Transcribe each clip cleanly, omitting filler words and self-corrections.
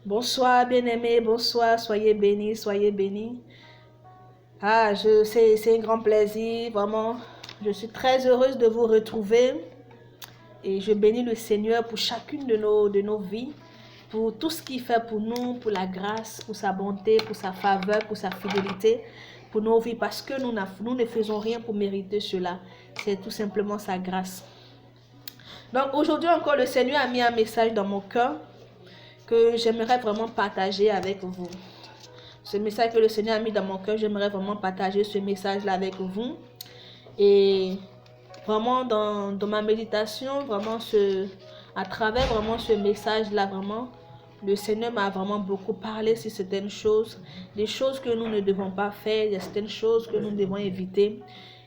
Bonsoir, bien-aimés, bonsoir, soyez bénis, soyez bénis. C'est un grand plaisir, vraiment. Je suis très heureuse de vous retrouver et je bénis le Seigneur pour chacune de nos vies, pour tout ce qu'il fait pour nous, pour la grâce, pour sa bonté, pour sa faveur, pour sa fidélité, pour nos vies, parce que nous ne faisons rien pour mériter cela. C'est tout simplement sa grâce. Donc aujourd'hui encore, le Seigneur a mis un message dans mon cœur que j'aimerais vraiment partager avec vous. Ce message que le Seigneur a mis dans mon cœur, j'aimerais vraiment partager ce message-là avec vous. Et vraiment dans ma méditation, vraiment à travers vraiment ce message-là, vraiment, le Seigneur m'a vraiment beaucoup parlé sur certaines choses, des choses que nous ne devons pas faire, des certaines choses que nous devons éviter.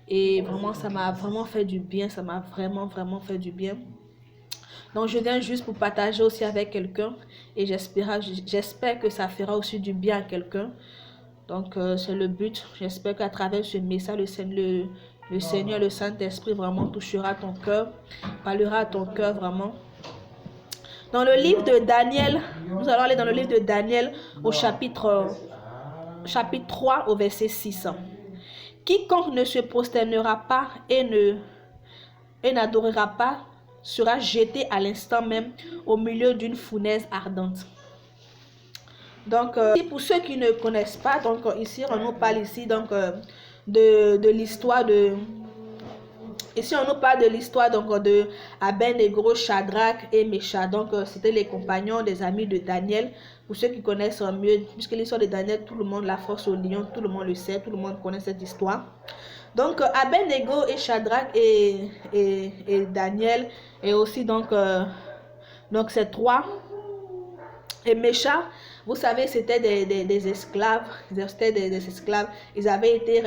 Et vraiment, ça m'a vraiment fait du bien, ça m'a vraiment fait du bien. Donc, je viens juste pour partager aussi avec quelqu'un et j'espère que ça fera aussi du bien à quelqu'un. Donc, c'est le but. J'espère qu'à travers ce message, le Seigneur, le Saint-Esprit vraiment touchera ton cœur, parlera à ton cœur vraiment. Dans le livre de Daniel, nous allons aller dans le livre de Daniel au chapitre 3 au verset 6. Quiconque ne se prosternera pas et n'adorera pas sera jeté à l'instant même au milieu d'une fournaise ardente. Donc, pour ceux qui ne connaissent pas, donc ici, on nous parle ici donc, de l'histoire de... Ici, on nous parle de l'histoire donc de Abed-Négo, Shadrach et Meshach. Donc, c'était les compagnons des amis de Daniel. Pour ceux qui connaissent mieux, puisque l'histoire de Daniel, tout le monde, la force au lion, tout le monde le sait, tout le monde connaît cette histoire. Donc, Abed-Négo et Shadrach et Daniel, et aussi donc ces trois, et Meshach, vous savez, c'était des esclaves, c'était des esclaves. Ils avaient été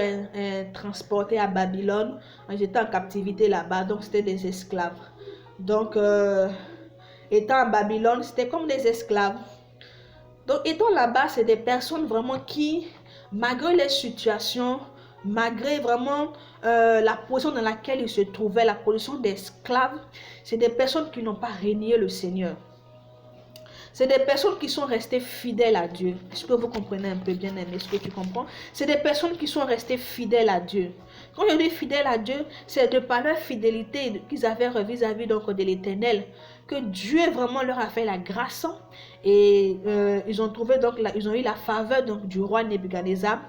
transportés à Babylone, ils étaient en captivité là-bas, donc c'était des esclaves. Donc, étant à Babylone, c'était comme des esclaves. Donc, étant là-bas, c'est des personnes vraiment qui, malgré les situations, malgré vraiment la position dans laquelle ils se trouvaient, la position d'esclaves, c'est des personnes qui n'ont pas renié le Seigneur. C'est des personnes qui sont restées fidèles à Dieu. Est-ce que vous comprenez un peu bien, aimé? Est-ce que tu comprends? C'est des personnes qui sont restées fidèles à Dieu. Quand je dis fidèles à Dieu, c'est de par leur fidélité qu'ils avaient vis-à-vis donc de l'Éternel, que Dieu vraiment leur a fait la grâce et ils ont trouvé donc ils ont eu la faveur donc du roi Nebuchadnezzar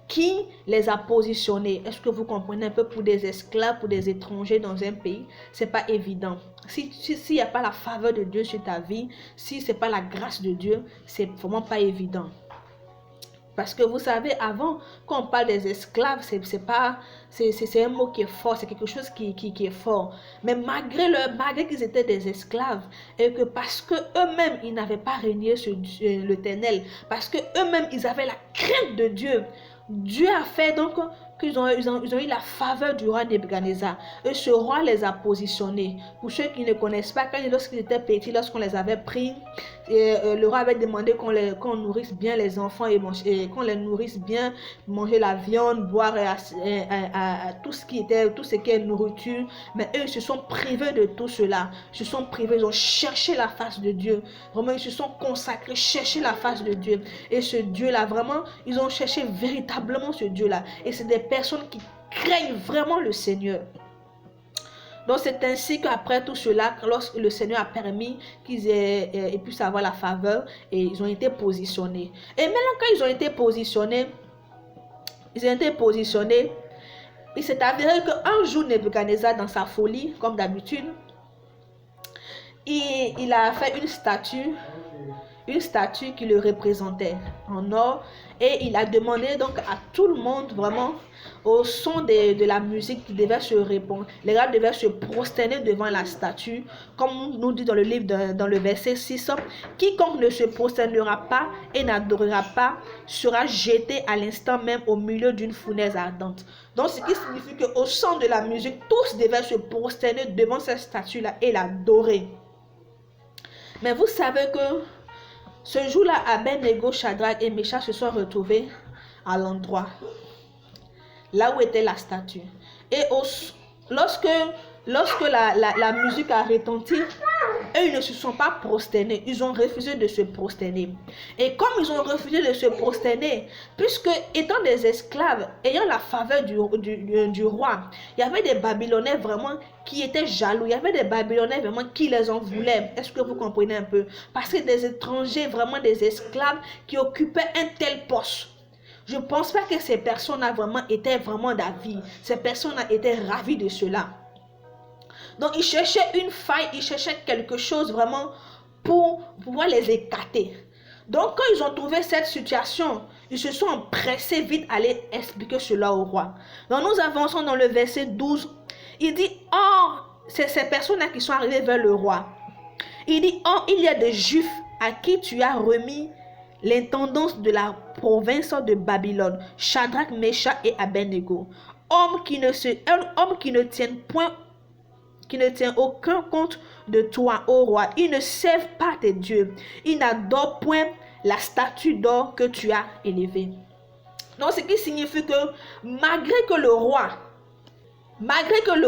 qui les a positionnés. Est-ce que vous comprenez un peu? Pour des esclaves, pour des étrangers dans un pays, c'est pas évident. S'il n'y a pas la faveur de Dieu sur ta vie, si c'est pas la grâce de Dieu, c'est vraiment pas évident. Parce que vous savez, avant, quand on parle des esclaves, c'est un mot qui est fort, c'est quelque chose qui est fort. Mais malgré qu'ils étaient des esclaves, et que parce que eux-mêmes, ils n'avaient pas régné sur l'Éternel, parce que eux-mêmes, ils avaient la crainte de Dieu, Dieu a fait donc qu'ils ont eu la faveur du roi Nebuchadnezzar. Et ce roi les a positionnés. Pour ceux qui ne connaissent pas, lorsqu'ils étaient petits, lorsqu'on les avait pris, le roi avait demandé qu'on nourrisse bien les enfants et qu'on les nourrisse bien, manger la viande, boire tout ce qui est nourriture. Mais eux, ils se sont privés de tout cela. Ils se sont privés, ils ont cherché la face de Dieu. Vraiment, ils se sont consacrés, cherché la face de Dieu. Et ce Dieu-là, vraiment, ils ont cherché véritablement ce Dieu-là. Et c'est des personnes qui craignent vraiment le Seigneur. Donc c'est ainsi qu'après tout cela, lorsque le Seigneur a permis qu'ils puissent avoir la faveur, et ils ont été positionnés. Et maintenant quand ils ont été positionnés, il s'est avéré qu'un jour Nebuchadnezzar, dans sa folie, comme d'habitude, il a fait une statue qui le représentait en or, et il a demandé donc à tout le monde, vraiment au son de la musique, qui devait se répondre, les gars devaient se prosterner devant la statue, comme nous dit dans le livre dans le verset 6, quiconque ne se prosternera pas et n'adorera pas sera jeté à l'instant même au milieu d'une fournaise ardente. Donc ce qui signifie qu'au son de la musique, tous devaient se prosterner devant cette statue là et l'adorer. Mais vous savez que ce jour-là, Abed-Négo, Shadrach et Meshach se sont retrouvés à l'endroit là où était la statue. Et lorsque lorsque la musique a retenti, eux, ils ne se sont pas prosternés. Ils ont refusé de se prosterner. Et comme ils ont refusé de se prosterner, puisque étant des esclaves, ayant la faveur du roi, il y avait des Babylonais vraiment qui étaient jaloux. Il y avait des Babylonais vraiment qui les en voulaient. Est-ce que vous comprenez un peu? Parce que des étrangers, vraiment des esclaves qui occupaient un tel poste. Je ne pense pas que ces personnes-là vraiment étaient vraiment d'avis. Ces personnes-là étaient ravies de cela. Donc, ils cherchaient une faille, ils cherchaient quelque chose vraiment pour pouvoir les écarter. Donc, quand ils ont trouvé cette situation, ils se sont empressés vite à aller expliquer cela au roi. Donc, nous avançons dans le verset 12. Il dit, or, c'est ces personnes-là qui sont arrivées vers le roi. Il dit, or, il y a des Juifs à qui tu as remis l'intendance de la province de Babylone, Shadrach, Meshach et Abednego, hommes qui ne tiennent point, qui ne tient aucun compte de toi, ô roi. Ils ne servent pas tes dieux. Ils n'adorent point la statue d'or que tu as élevée. Donc, ce qui signifie que malgré que le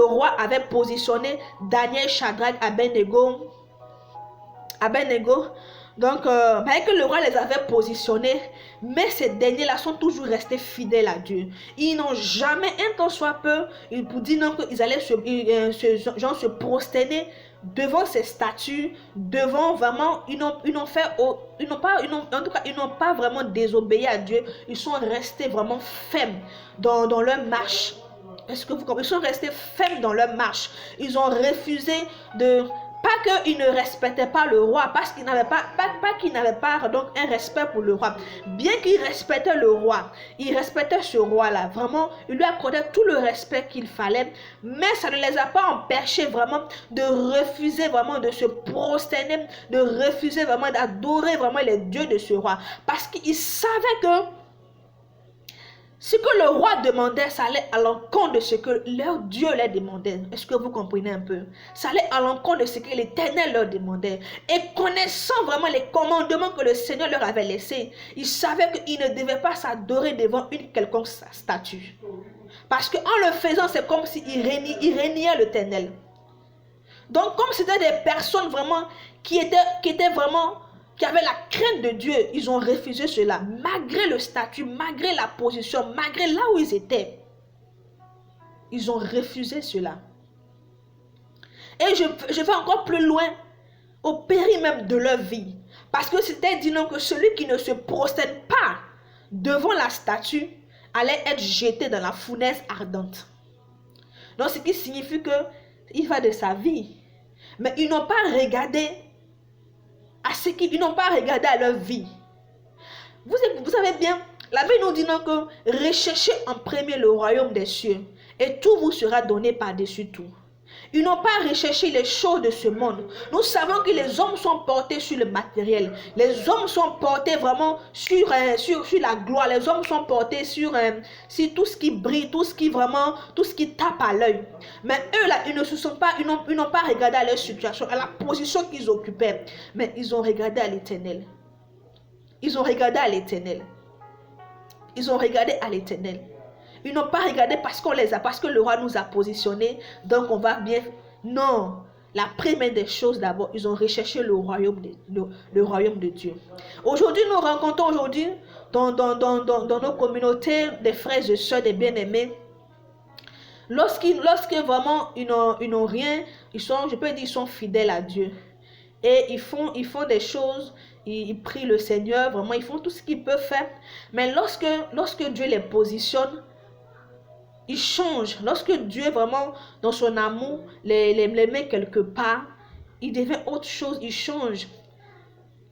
roi avait positionné Daniel, Shadrach, Abednego, donc, malgré que le roi les avait positionnés, mais ces derniers-là sont toujours restés fidèles à Dieu. Ils n'ont jamais, un tant soit peu, pour dire non qu'ils allaient se prosterner devant ces statues, devant vraiment, ils n'ont pas vraiment désobéi à Dieu. Ils sont restés vraiment fermes dans leur marche. Est-ce que vous comprenez? Ils sont restés fermes dans leur marche. Ils ont refusé de... Pas qu'ils ne respectaient pas le roi, parce qu'ils n'avaient pas donc un respect pour le roi. Bien qu'ils respectaient le roi, ils respectaient ce roi-là. Vraiment, ils lui accordaient tout le respect qu'il fallait. Mais ça ne les a pas empêchés vraiment de refuser vraiment de se prosterner, de refuser vraiment d'adorer vraiment les dieux de ce roi. Parce qu'ils savaient que ce que le roi demandait, ça allait à l'encontre de ce que leur Dieu leur demandait. Est-ce que vous comprenez un peu? Ça allait à l'encontre de ce que l'Éternel leur demandait. Et connaissant vraiment les commandements que le Seigneur leur avait laissés, ils savaient qu'ils ne devaient pas s'adorer devant une quelconque statue. Parce qu'en le faisant, c'est comme s'ils reniaient l'Éternel. Donc, comme c'était des personnes vraiment qui étaient vraiment... qui avaient la crainte de Dieu, ils ont refusé cela, malgré le statut, malgré la position, malgré là où ils étaient. Ils ont refusé cela. Et je vais encore plus loin, au péril même de leur vie. Parce que c'était dit non que celui qui ne se prosterne pas devant la statue allait être jeté dans la fournaise ardente. Donc, ce qui signifie qu'il va de sa vie. Mais ils n'ont pas regardé ils n'ont pas regardé à leur vie. Vous savez bien, la Bible nous dit non que recherchez en premier le royaume des cieux et tout vous sera donné par-dessus tout. Ils n'ont pas recherché les choses de ce monde. Nous savons que les hommes sont portés sur le matériel. Les hommes sont portés vraiment sur la gloire. Les hommes sont portés sur tout ce qui brille, tout ce qui tape à l'œil. Mais eux là, ils n'ont pas regardé à leur situation, à la position qu'ils occupaient. Mais ils ont regardé à l'Éternel. Ils ont regardé à l'Éternel. Ils ont regardé à l'Éternel. Ils n'ont pas regardé parce que le roi nous a positionnés, donc on va bien. Non, la première des choses d'abord, ils ont recherché le royaume de Dieu. Aujourd'hui, nous rencontrons dans nos communautés des frères et sœurs, des bien-aimés. Lorsque vraiment ils n'ont rien, je peux dire, ils sont fidèles à Dieu. Et ils font des choses, ils prient le Seigneur, vraiment, ils font tout ce qu'ils peuvent faire. Mais lorsque Dieu les positionne, ils changent. Lorsque Dieu vraiment, dans son amour, les met quelque part, ils deviennent autre chose, ils changent.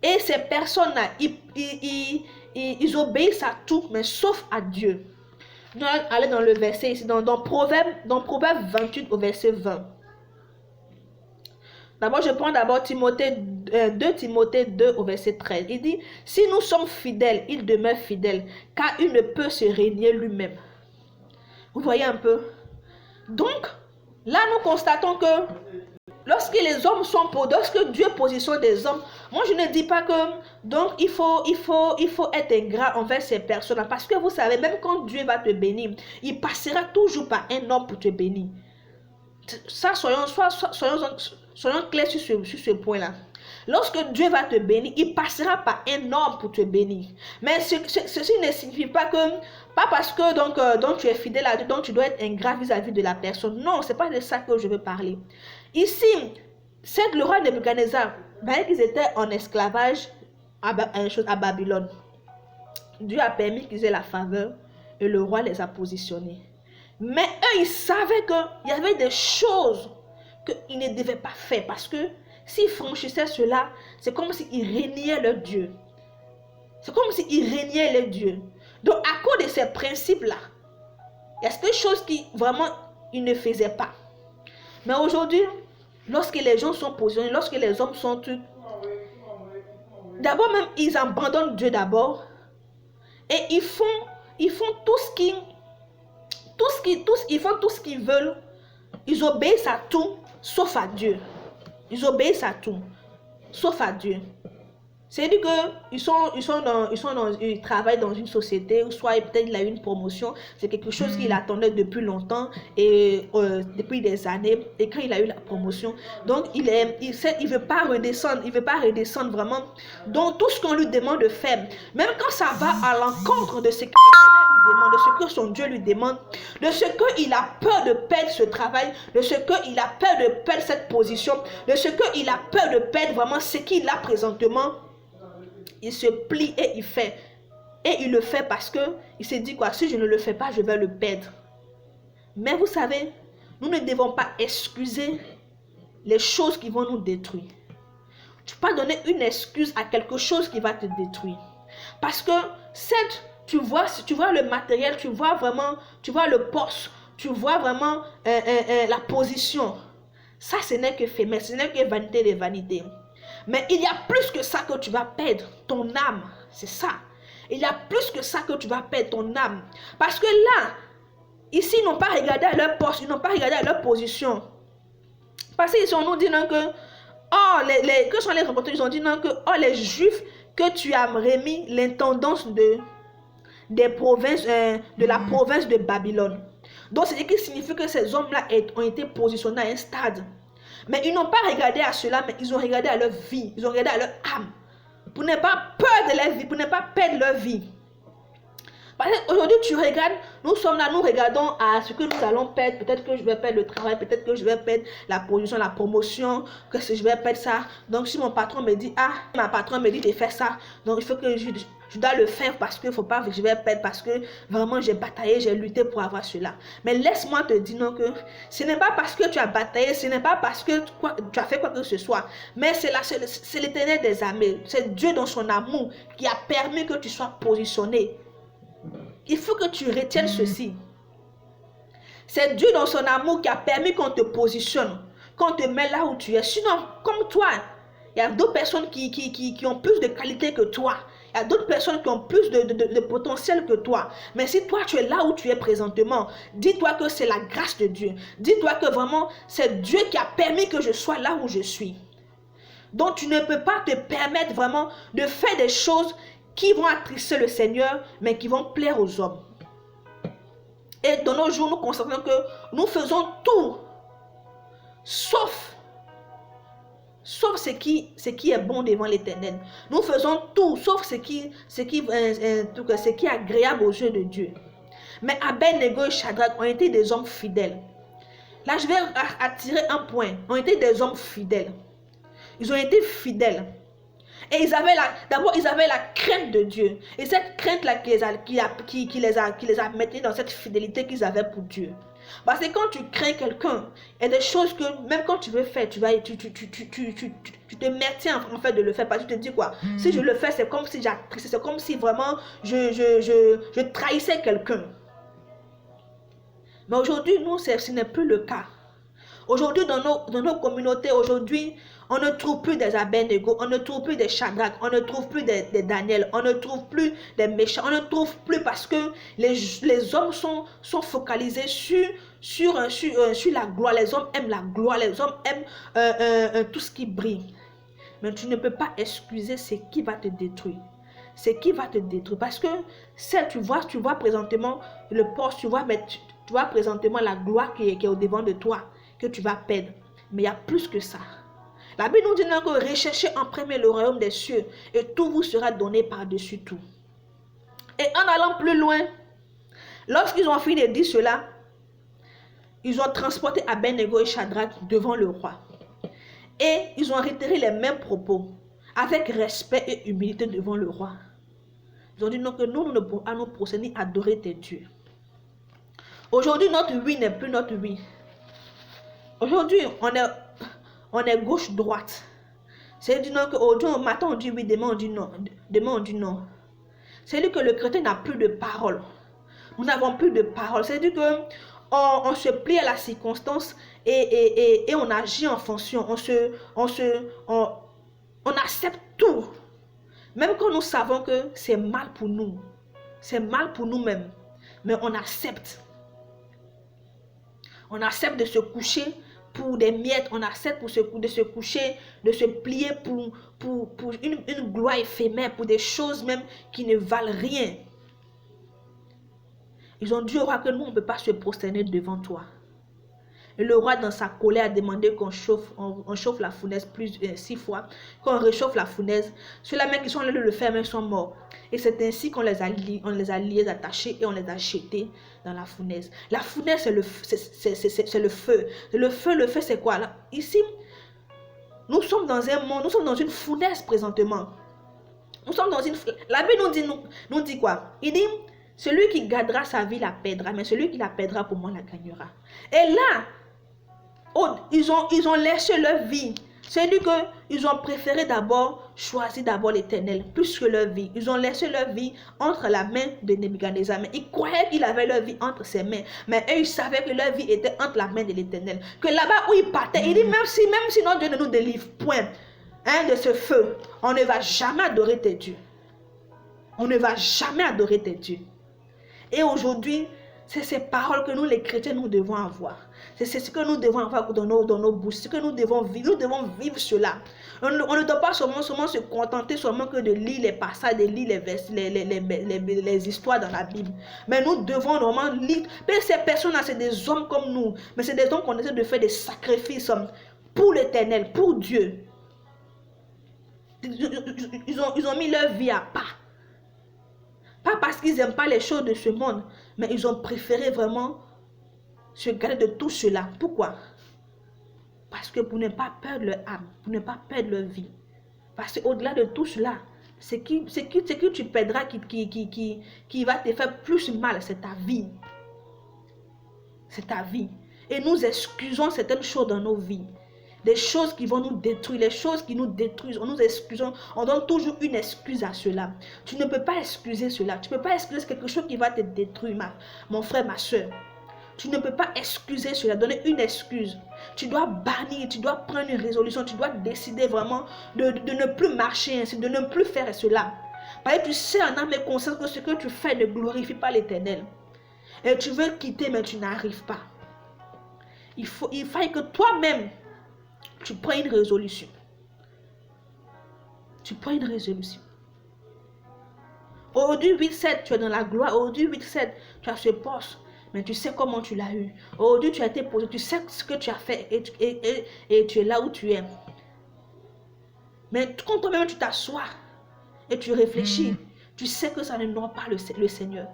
Et ces personnes-là, ils obéissent à tout, mais sauf à Dieu. Nous allons aller dans le verset ici, dans Proverbe 28 au verset 20. D'abord, je prends 2 Timothée 2 au verset 13. Il dit, si nous sommes fidèles, il demeure fidèle, car il ne peut se régner lui-même. Vous voyez un peu? Donc, là, nous constatons que lorsque Dieu positionne des hommes, moi je ne dis pas que, donc il faut être ingrat envers ces personnes. Parce que vous savez, même quand Dieu va te bénir, il passera toujours par un homme pour te bénir. Ça, soyons clairs sur ce point-là. Lorsque Dieu va te bénir, il passera par un homme pour te bénir. Mais ceci ne signifie pas parce que donc tu es fidèle à Dieu, donc tu dois être ingrat vis-à-vis de la personne. Non, c'est pas de ça que je veux parler. Ici, le roi Nebuchadnezzar, bien qu'ils étaient en esclavage à Babylone, Dieu a permis qu'ils aient la faveur et le roi les a positionnés. Mais eux, ils savaient qu'il y avait des choses qu'ils ne devaient pas faire parce que s'ils franchissaient cela, c'est comme s'ils régnaient leur Dieu. C'est comme s'ils régnaient leur Dieu. Donc, à cause de ces principes-là, il y a des choses qui vraiment ils ne faisaient pas. Mais aujourd'hui, lorsque les gens sont positionnés, lorsque les hommes sont tout, d'abord même, ils abandonnent Dieu d'abord et ils font ils font tout ce qu'ils veulent. Ils obéissent à tout, sauf à Dieu. Ils obéissent à tout, sauf à Dieu. C'est-à-dire qu'ils travaillent dans une société, ou soit peut-être il a eu une promotion, c'est quelque chose qu'il attendait depuis longtemps, et depuis des années, et quand il a eu la promotion, donc il veut pas redescendre vraiment. Donc tout ce qu'on lui demande de faire, même quand ça va à l'encontre de ce que demande, de ce que son Dieu lui demande, de ce qu'il a peur de perdre ce travail, de ce qu'il a peur de perdre cette position, de ce qu'il a peur de perdre vraiment ce qu'il a présentement, il se plie et il fait. Et il le fait parce que il se dit quoi, si je ne le fais pas, je vais le perdre. Mais vous savez, nous ne devons pas excuser les choses qui vont nous détruire. Tu peux pas donner une excuse à quelque chose qui va te détruire. Parce que tu vois le matériel, tu vois le poste, tu vois vraiment la position. Ça, ce n'est que fait, mais ce n'est que vanité des vanités. Mais il y a plus que ça que tu vas perdre, ton âme. C'est ça. Il y a plus que ça que tu vas perdre, ton âme. Parce que là, ici, ils n'ont pas regardé à leur poste, ils n'ont pas regardé à leur position. Parce qu'ils nous disent que, que sont les rapporteurs, ils ont dit que, les Juifs, que tu as remis l'intendance de la province de Babylone. Donc, c'est ce qui signifie que ces hommes-là ont été positionnés à un stade. Mais ils n'ont pas regardé à cela, mais ils ont regardé à leur vie, ils ont regardé à leur âme. Pour ne pas peur de leur vie, pour ne pas perdre leur vie. Parce qu'aujourd'hui, tu regardes, nous sommes là, nous regardons à ce que nous allons perdre. Peut-être que je vais perdre le travail, peut-être que je vais perdre la position, la promotion, que je vais perdre ça. Donc, si mon patron me dit, ma patronne me dit de faire ça, donc il faut que je dois le faire parce qu'il ne faut pas que je vais perdre, parce que vraiment j'ai bataillé, j'ai lutté pour avoir cela. Mais laisse-moi te dire non, que ce n'est pas parce que tu as bataillé, ce n'est pas parce que tu as fait quoi que ce soit, mais c'est l'Éternel des armées, c'est Dieu dans son amour qui a permis que tu sois positionné. Il faut que tu retiennes ceci. C'est Dieu dans son amour qui a permis qu'on te positionne, qu'on te met là où tu es. Sinon, comme toi, il y a d'autres personnes qui ont plus de qualité que toi. Il y a d'autres personnes qui ont plus de potentiel que toi. Mais si toi, tu es là où tu es présentement, dis-toi que c'est la grâce de Dieu. Dis-toi que vraiment, c'est Dieu qui a permis que je sois là où je suis. Donc, tu ne peux pas te permettre vraiment de faire des choses qui vont attrister le Seigneur, mais qui vont plaire aux hommes. Et dans nos jours, nous constatons que nous faisons tout, sauf ce qui est bon devant l'Éternel. Nous faisons tout, sauf ce qui est agréable aux yeux de Dieu. Mais Abed-Nego et Shadrach ont été des hommes fidèles. Là, je vais attirer un point. Ont été des hommes fidèles. Ils ont été fidèles. Et ils avaient la crainte de Dieu. Et cette crainte-là qui les a mis dans cette fidélité qu'ils avaient pour Dieu. Parce que quand tu crains quelqu'un, il y a des choses que même quand tu veux faire, tu te maintiens en fait de le faire. Parce que tu te dis quoi, si je le fais, c'est comme si j'attristais, c'est comme si vraiment je trahissais quelqu'un. Mais aujourd'hui, nous, ce n'est plus le cas. Aujourd'hui, dans nos communautés, aujourd'hui, on ne trouve plus des Abed-Nego, on ne trouve plus des Shadrach, on ne trouve plus des Daniel, on ne trouve plus des méchants, on ne trouve plus parce que les hommes sont focalisés sur la gloire. Les hommes aiment la gloire, les hommes aiment tout ce qui brille. Mais tu ne peux pas excuser ce qui va te détruire. Ce qui va te détruire. Parce que tu vois présentement le poste, tu vois présentement la gloire qui est au devant de toi. que tu vas perdre. Mais il y a plus que ça. La Bible nous dit que recherchez en premier le royaume des cieux et tout vous sera donné par-dessus tout. Et en allant plus loin, lorsqu'ils ont fini de dire cela, ils ont transporté Abednego et Shadrach devant le roi. Et ils ont retiré les mêmes propos avec respect et humilité devant le roi. Ils ont dit non, que nous ne pouvons pas nous procéder à adorer tes dieux. Aujourd'hui, notre oui n'est plus notre oui. Aujourd'hui, on est gauche-droite. C'est-à-dire qu'aujourd'hui, matin on dit oui, demain on dit non. Demain on dit non. C'est-à-dire que le chrétien n'a plus de parole. Nous n'avons plus de parole. C'est-à-dire qu'on se plie à la circonstance et on agit en fonction. On accepte tout. Même quand nous savons que c'est mal pour nous. C'est mal pour nous-mêmes. Mais on accepte. On accepte de se coucher pour des miettes. On accepte de se coucher, de se plier pour une gloire éphémère, pour des choses même qui ne valent rien. Ils ont dit au roi que nous, on ne peut pas se prosterner devant toi. Et le roi, dans sa colère, a demandé qu'on chauffe la fournaise 6 fois. Qu'on réchauffe la fournaise. Ceux-là même qui sont allés le faire, même sont morts. Et c'est ainsi qu'on les a liés, attachés et on les a jetés dans la fournaise. La fournaise, c'est le feu. Le feu, c'est quoi là? Ici, nous sommes dans un monde, nous sommes dans une fournaise présentement. Nous sommes dans une... La Bible nous dit quoi? Il dit, celui qui gardera sa vie la perdra, mais celui qui la perdra pour moi la gagnera. Et là, ils ont laissé leur vie. C'est-à-dire qu'ils ont préféré choisir d'abord l'Éternel, plus que leur vie. Ils ont laissé leur vie entre la main de Nebuchadnezzar. Mais ils croyaient qu'ils avaient leur vie entre ses mains. Mais eux, ils savaient que leur vie était entre la main de l'Éternel. Que là-bas où ils partaient, il dit, même si notre Dieu ne nous délivre point de ce feu, on ne va jamais adorer tes dieux. On ne va jamais adorer tes dieux. Et aujourd'hui, c'est ces paroles que nous, les chrétiens, nous devons avoir. C'est ce que nous devons avoir dans nos bouches. C'est ce que nous devons vivre. Nous devons vivre cela. On ne doit pas seulement se contenter seulement que de lire les passages, de lire les histoires dans la Bible. Mais nous devons vraiment lire. Mais ces personnes-là, c'est des hommes comme nous. Mais c'est des hommes qu'on essaie de faire des sacrifices pour l'Éternel, pour Dieu. Ils ont mis leur vie à part. Pas parce qu'ils n'aiment pas les choses de ce monde, mais ils ont préféré vraiment se garder de tout cela. Pourquoi? Parce que pour ne pas perdre leur âme, pour ne pas perdre leur vie. Parce qu'au-delà de tout cela, ce que tu perdras qui va te faire plus mal, c'est ta vie. C'est ta vie. Et nous excusons certaines choses dans nos vies. Des choses qui vont nous détruire, les choses qui nous détruisent, on nous excuse, on donne toujours une excuse à cela. Tu ne peux pas excuser cela. Tu ne peux pas excuser quelque chose qui va te détruire, mon frère, ma soeur. Tu ne peux pas excuser cela, donner une excuse. Tu dois bannir, tu dois prendre une résolution, tu dois décider vraiment de ne plus marcher ainsi, de ne plus faire cela. Parce que tu sais en âme et conscience que ce que tu fais ne glorifie pas l'Éternel. Et tu veux quitter, mais tu n'arrives pas. Il faut que toi-même, tu prends une résolution. Tu prends une résolution. Aujourd'hui, 8-7, tu es dans la gloire. Aujourd'hui, 8-7, tu as ce poste. Mais tu sais comment tu l'as eu. Aujourd'hui, tu as été posé. Tu sais ce que tu as fait. Et tu es là où tu es. Mais quand toi-même, tu t'assois et tu réfléchis, tu sais que ça ne honore pas le Seigneur.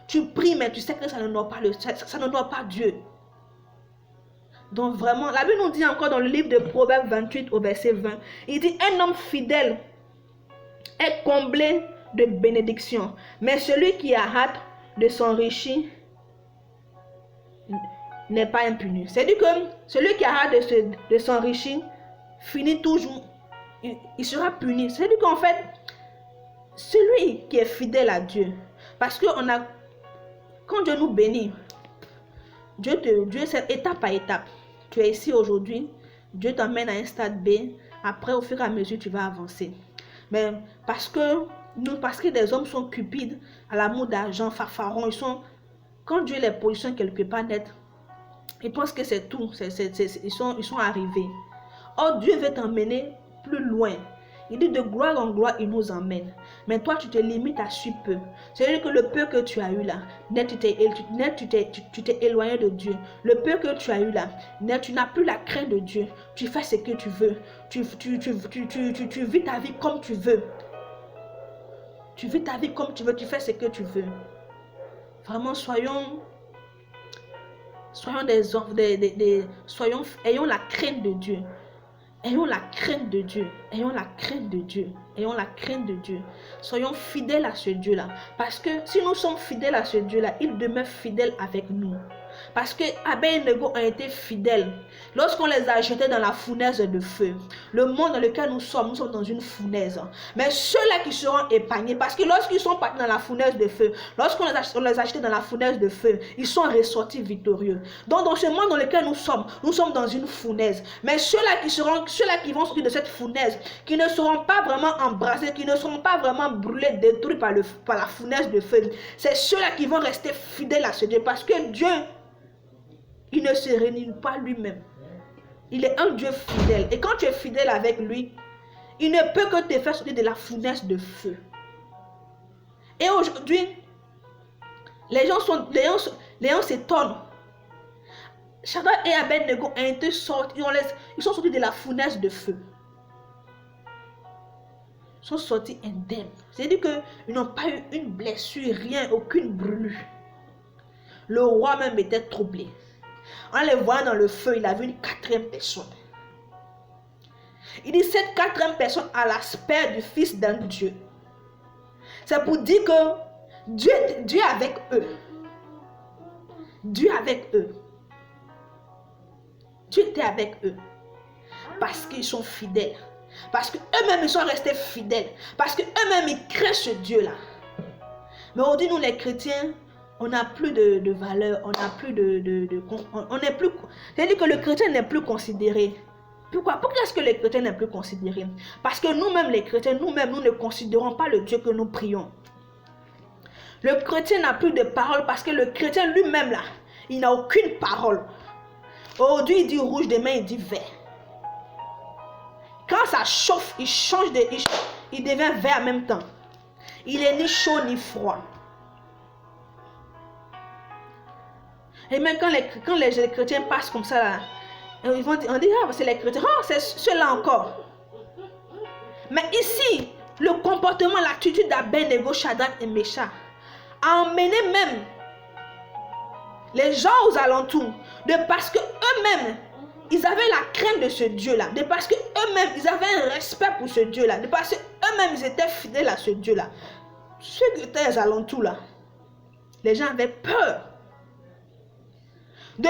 Tu pries, mais tu sais que ça ne honore pas Dieu. Donc vraiment, la Bible nous dit encore dans le livre de Proverbes 28 au verset 20, il dit, un homme fidèle est comblé de bénédictions, mais celui qui a hâte de s'enrichir n'est pas impuni. C'est-à-dire que celui qui a hâte de s'enrichir finit toujours, il sera puni. C'est-à-dire qu'en fait, celui qui est fidèle à Dieu, parce que quand Dieu nous bénit, Dieu c'est étape par étape. Tu es ici aujourd'hui, Dieu t'emmène à un stade B. Après, au fur et à mesure, tu vas avancer. Mais parce que des hommes sont cupides, à l'amour d'argent, fanfarons, quand Dieu les positionne quelque part net, ils pensent que c'est tout. Ils sont arrivés. Or, Dieu veut t'emmener plus loin. Il dit de gloire en gloire, il nous emmène. Mais toi, tu te limites à si peu. C'est-à-dire que le peu que tu as eu là, net tu t'es éloigné de Dieu. Le peu que tu as eu là, net tu n'as plus la crainte de Dieu. Tu fais ce que tu veux. Tu vis ta vie comme tu veux. Tu vis ta vie comme tu veux. Tu fais ce que tu veux. Vraiment, ayons la crainte de Dieu. Ayons la crainte de Dieu. Ayons la crainte de Dieu. Ayons la crainte de Dieu. Soyons fidèles à ce Dieu-là. Parce que si nous sommes fidèles à ce Dieu-là, il demeure fidèle avec nous. Parce que Abel et Nego ont été fidèles. Lorsqu'on les a jetés dans la fournaise de feu, le monde dans lequel nous sommes dans une fournaise. Mais ceux-là qui seront épargnés, parce que lorsqu'ils sont partis dans la fournaise de feu, lorsqu'on les a jetés dans la fournaise de feu, ils sont ressortis victorieux. Donc dans ce monde dans lequel nous sommes dans une fournaise. Mais ceux-là qui vont sortir de cette fournaise, qui ne seront pas vraiment embrasés, qui ne seront pas vraiment brûlés, détruits par la fournaise de feu, c'est ceux-là qui vont rester fidèles à ce Dieu. Parce que Dieu, il ne se renie pas lui-même. Il est un Dieu fidèle. Et quand tu es fidèle avec lui, il ne peut que te faire sortir de la fournaise de feu. Et aujourd'hui, les gens s'étonnent. Shadrach et Abed-Nego ont été sortis, ils sont sortis de la fournaise de feu. Ils sont sortis indemnes. C'est-à-dire qu'ils n'ont pas eu une blessure, rien, aucune brûlure. Le roi même était troublé. En les voyant dans le feu, il a vu une quatrième personne. Il dit, cette quatrième personne a l'aspect du fils d'un Dieu. C'est pour dire que Dieu est avec eux. Dieu est avec eux. Dieu était avec eux. Parce qu'ils sont fidèles. Parce qu'eux-mêmes, ils sont restés fidèles. Parce qu'eux-mêmes, ils créent ce Dieu-là. Mais aujourd'hui, nous les chrétiens, on n'a plus de valeur, on n'a plus on n'est plus, c'est-à-dire que le chrétien n'est plus considéré. Pourquoi est-ce que le chrétien n'est plus considéré? Parce que nous-mêmes les chrétiens, nous ne considérons pas le Dieu que nous prions. Le chrétien n'a plus de parole parce que le chrétien lui-même là, il n'a aucune parole. Aujourd'hui il dit rouge, demain il dit vert. Quand ça chauffe, il devient vert en même temps. Il est ni chaud ni froid. Et même quand les chrétiens passent comme ça, là, on dit, ah, c'est les chrétiens, oh, c'est ceux-là encore. Mais ici, le comportement, l'attitude d'Abed-Nego, Shadrach et Meshach a emmené même les gens aux alentours, parce que eux-mêmes, ils avaient la crainte de ce Dieu-là, parce que eux-mêmes, ils avaient un respect pour ce Dieu-là, parce que eux-mêmes, ils étaient fidèles à ce Dieu-là. Ceux qui étaient aux alentours, là, les gens avaient peur. De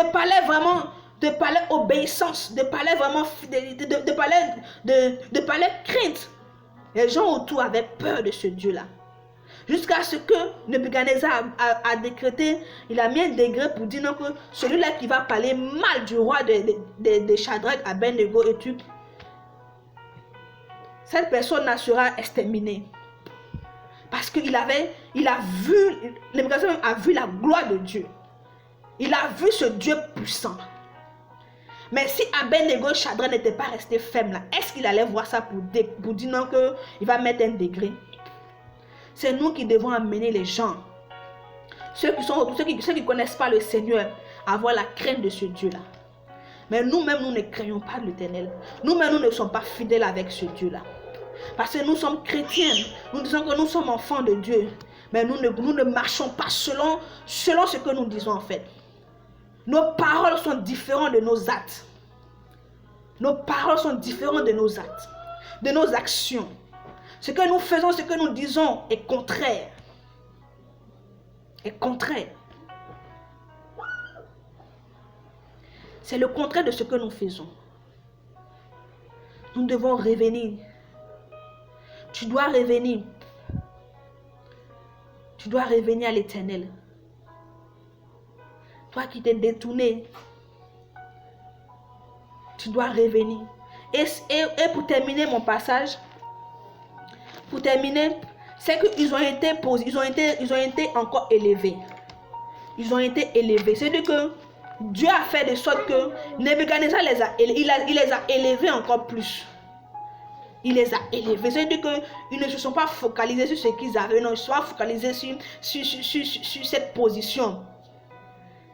parler obéissance, de parler vraiment fidélité, de parler crainte. Les gens autour avaient peur de ce Dieu-là. Jusqu'à ce que Nebuchadnezzar a décrété, il a mis un degré pour dire non, que celui-là qui va parler mal du roi de Shadrach, Abed-Nego et tout, cette personne sera exterminée. Parce qu'il a vu, Nebuchadnezzar a vu la gloire de Dieu. Il a vu ce Dieu puissant. Mais si Abed-Nego et Shadrach n'étaient pas restés fermes là, est-ce qu'il allait voir ça pour dire non qu'il va mettre un degré? C'est nous qui devons amener les gens, ceux qui ne connaissent pas le Seigneur, à avoir la crainte de ce Dieu-là. Mais nous-mêmes, nous ne craignons pas l'Éternel. Nous-mêmes, nous ne sommes pas fidèles avec ce Dieu-là. Parce que nous sommes chrétiens. Nous disons que nous sommes enfants de Dieu. Mais nous ne marchons pas selon ce que nous disons en fait. Nos paroles sont différentes de nos actes. Nos paroles sont différentes de nos actes, de nos actions. Ce que nous faisons, ce que nous disons est contraire. Est contraire. C'est le contraire de ce que nous faisons. Nous devons revenir. Tu dois revenir. Tu dois revenir à l'Éternel. Toi qui t'es détourné, tu dois revenir. Et pour terminer mon passage, c'est qu'ils ont été posés, ils ont été encore élevés. Ils ont été élevés. C'est-à-dire que Dieu a fait de sorte que Nebuchadnezzar les a élevés encore plus. Il les a élevés. C'est-à-dire qu'ils ne se sont pas focalisés sur ce qu'ils avaient. Non, ils se sont focalisés sur cette position.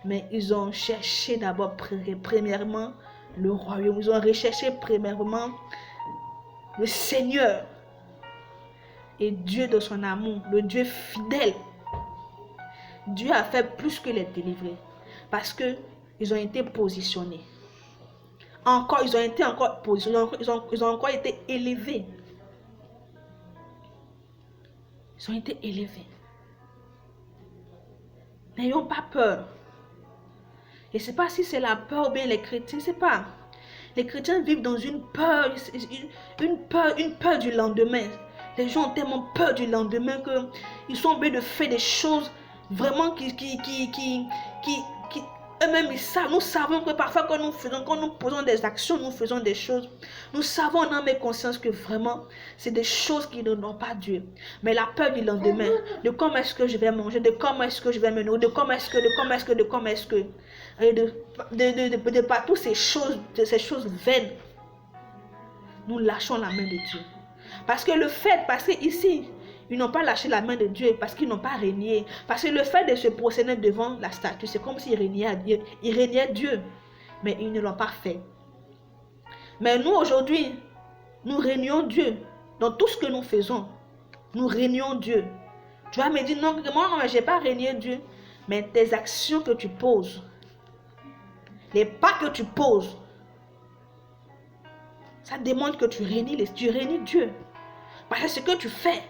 Mais ils ont cherché d'abord, premièrement, le royaume. Ils ont recherché premièrement le Seigneur. Et Dieu de son amour, le Dieu fidèle. Dieu a fait plus que les délivrer. Parce qu'ils ont été positionnés. Encore, ils ont été encore positionnés. Ils ont encore été élevés. Ils ont été élevés. N'ayons pas peur. Je ne sais pas si c'est la peur ou bien les chrétiens, je ne sais pas. Les chrétiens vivent dans une peur du lendemain. Les gens ont tellement peur du lendemain qu'ils sont obligés de faire des choses vraiment qui eux-mêmes ils savent. Nous savons que parfois quand nous posons des actions, nous faisons des choses. Nous savons en âme et conscience que vraiment c'est des choses qui n'ont pas Dieu. Mais la peur du lendemain, de comment est-ce que je vais manger, de comment est-ce que je vais me nourrir, de comment est-ce que, de par toutes ces choses vaines, nous lâchons la main de Dieu. Parce que ici, ils n'ont pas lâché la main de Dieu parce qu'ils n'ont pas régné. Parce que le fait de se prosterner devant la statue, c'est comme s'ils régnaient Dieu. Mais ils ne l'ont pas fait. Mais nous, aujourd'hui, nous régnons Dieu. Dans tout ce que nous faisons, nous régnons Dieu. Tu vas me dire, non, moi, je n'ai pas régné Dieu. Mais tes actions que tu poses, les pas que tu poses, ça demande que tu régnes Dieu. Parce que ce que tu fais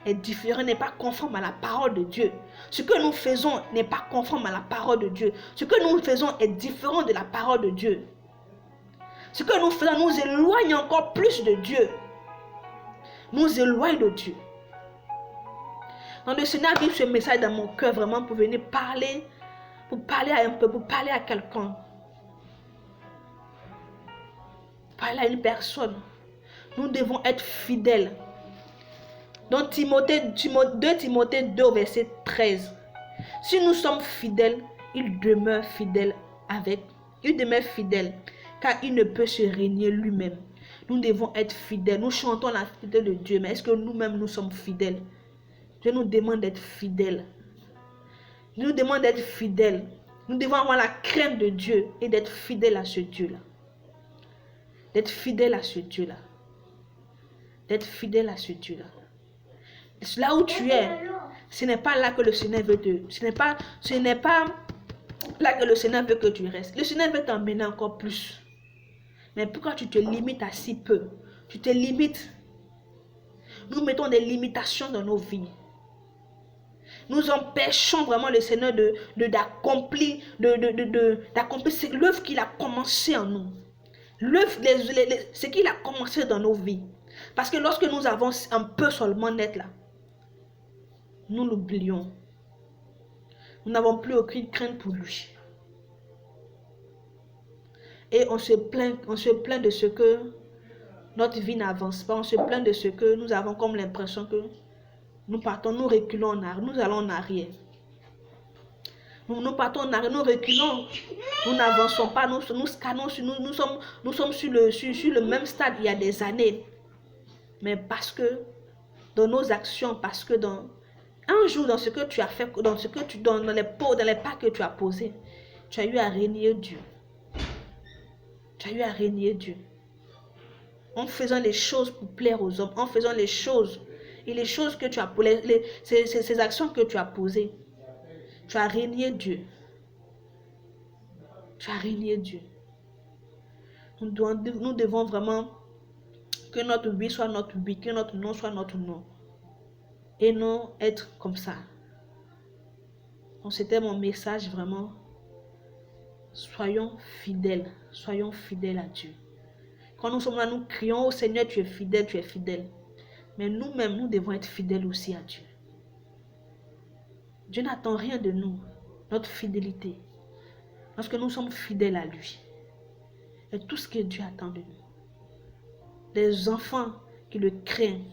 est différent, n'est pas conforme à la parole de Dieu. Ce que nous faisons n'est pas conforme à la parole de Dieu. Ce que nous faisons est différent de la parole de Dieu. Ce que nous faisons nous éloigne encore plus de Dieu. Nous éloigne de Dieu. Donc le Seigneur a mis ce message dans mon cœur vraiment pour venir parler, pour parler à un peu, pour parler à quelqu'un. Parler à une personne. Nous devons être fidèles. Dans 2 Timothée 2, verset 13. Si nous sommes fidèles, il demeure fidèle, car il ne peut se régner lui-même. Nous devons être fidèles. Nous chantons la fidélité de Dieu, mais est-ce que nous-mêmes nous sommes fidèles? Dieu nous demande d'être fidèles. Dieu nous demande d'être fidèles. Nous devons avoir la crainte de Dieu et d'être fidèles à ce Dieu-là. D'être fidèles à ce Dieu-là. D'être fidèle à ce Dieu-là. Là où tu es, ce n'est pas là que le Seigneur veut ce n'est pas là que le Seigneur veut que tu restes. Le Seigneur veut t'emmener encore plus. Mais pourquoi tu te limites à si peu? Tu te limites. Nous mettons des limitations dans nos vies. Nous empêchons vraiment le Seigneur d'accomplir l'œuvre qu'il a commencé en nous. Ce qu'il a commencé dans nos vies. Parce que lorsque nous avons un peu seulement net là, nous l'oublions. Nous n'avons plus aucune crainte pour lui. Et on se plaint de ce que notre vie n'avance pas. On se plaint de ce que nous avons comme l'impression que nous partons, nous reculons en arrière, nous allons en arrière. Nous partons en arrière, nous reculons, nous n'avançons pas, nous scannons, nous sommes sur le même stade il y a des années. Mais parce que dans nos actions, parce que un jour dans ce que tu as fait, dans les pas que tu as posés, tu as eu à régner Dieu. Tu as eu à régner Dieu. En faisant les choses pour plaire aux hommes, en faisant les choses, et les choses que tu as posées, ces actions que tu as posées, tu as régné Dieu. Tu as régné Dieu. Nous devons vraiment que notre oui soit notre oui, que notre non soit notre non. Et non être comme ça. Donc c'était mon message vraiment. Soyons fidèles à Dieu. Quand nous sommes là, nous crions au Seigneur, tu es fidèle, tu es fidèle. Mais nous-mêmes, nous devons être fidèles aussi à Dieu. Dieu n'attend rien de nous, notre fidélité. Parce que nous sommes fidèles à lui. Et tout ce que Dieu attend de nous. Les enfants qui le craignent,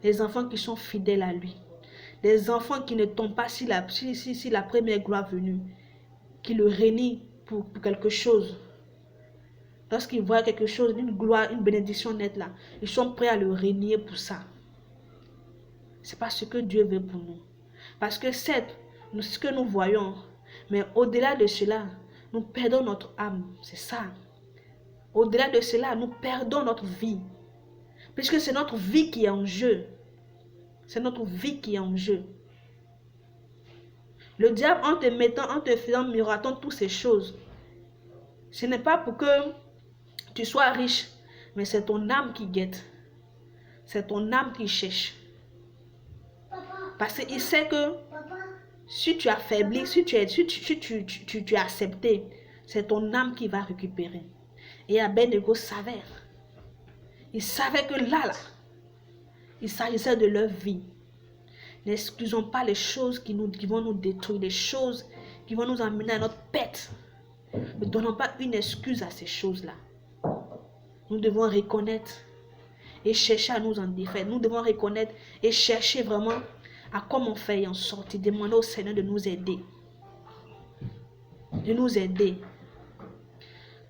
les enfants qui sont fidèles à lui, les enfants qui ne tombent pas si la première gloire venue, qui le réunit pour quelque chose. Lorsqu'ils voient quelque chose, une gloire, une bénédiction naître là, ils sont prêts à le renier pour ça. C'est pas ce que Dieu veut pour nous. Parce que c'est ce que nous voyons. Mais au-delà de cela, nous perdons notre âme. C'est ça. Au-delà de cela, nous perdons notre vie. Puisque c'est notre vie qui est en jeu. C'est notre vie qui est en jeu. Le diable, en te mettant, en te faisant miroiter toutes ces choses, ce n'est pas pour que tu sois riche, mais c'est ton âme qui guette. C'est ton âme qui cherche. Parce qu'il sait que si tu as faibli, si tu as accepté, c'est ton âme qui va récupérer. Et Abednego savait. Il savait que là, il s'agissait de leur vie. N'excusons pas les choses qui vont nous détruire, les choses qui vont nous amener à notre perte. Ne donnons pas une excuse à ces choses-là. Nous devons reconnaître et chercher à nous en défaire. Nous devons reconnaître et chercher vraiment à comment faire en sortir. Demander au Seigneur de nous aider. De nous aider.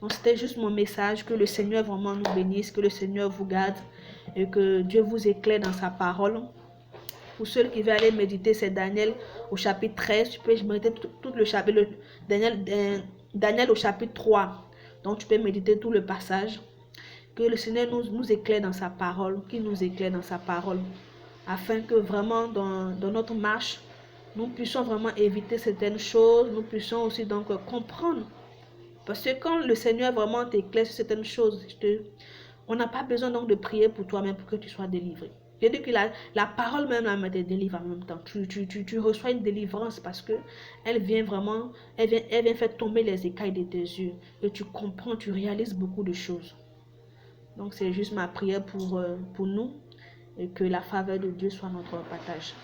Donc c'était juste mon message. Que le Seigneur vraiment nous bénisse. Que le Seigneur vous garde. Et que Dieu vous éclaire dans sa parole. Pour ceux qui veulent aller méditer, c'est Daniel au chapitre 13. Tu peux méditer tout le chapitre. Daniel au chapitre 3. Donc tu peux méditer tout le passage. Que le Seigneur nous éclaire dans sa parole. Qu'il nous éclaire dans sa parole. Afin que vraiment dans notre marche, nous puissions vraiment éviter certaines choses. Nous puissions aussi donc comprendre. Parce que quand le Seigneur vraiment t'éclaire sur certaines choses, on n'a pas besoin donc de prier pour toi-même pour que tu sois délivré. Je dis que la parole même te délivre en même temps. Tu reçois une délivrance parce que elle vient vraiment, elle vient faire tomber les écailles de tes yeux. Et tu comprends, tu réalises beaucoup de choses. Donc c'est juste ma prière pour nous et que la faveur de Dieu soit notre partage.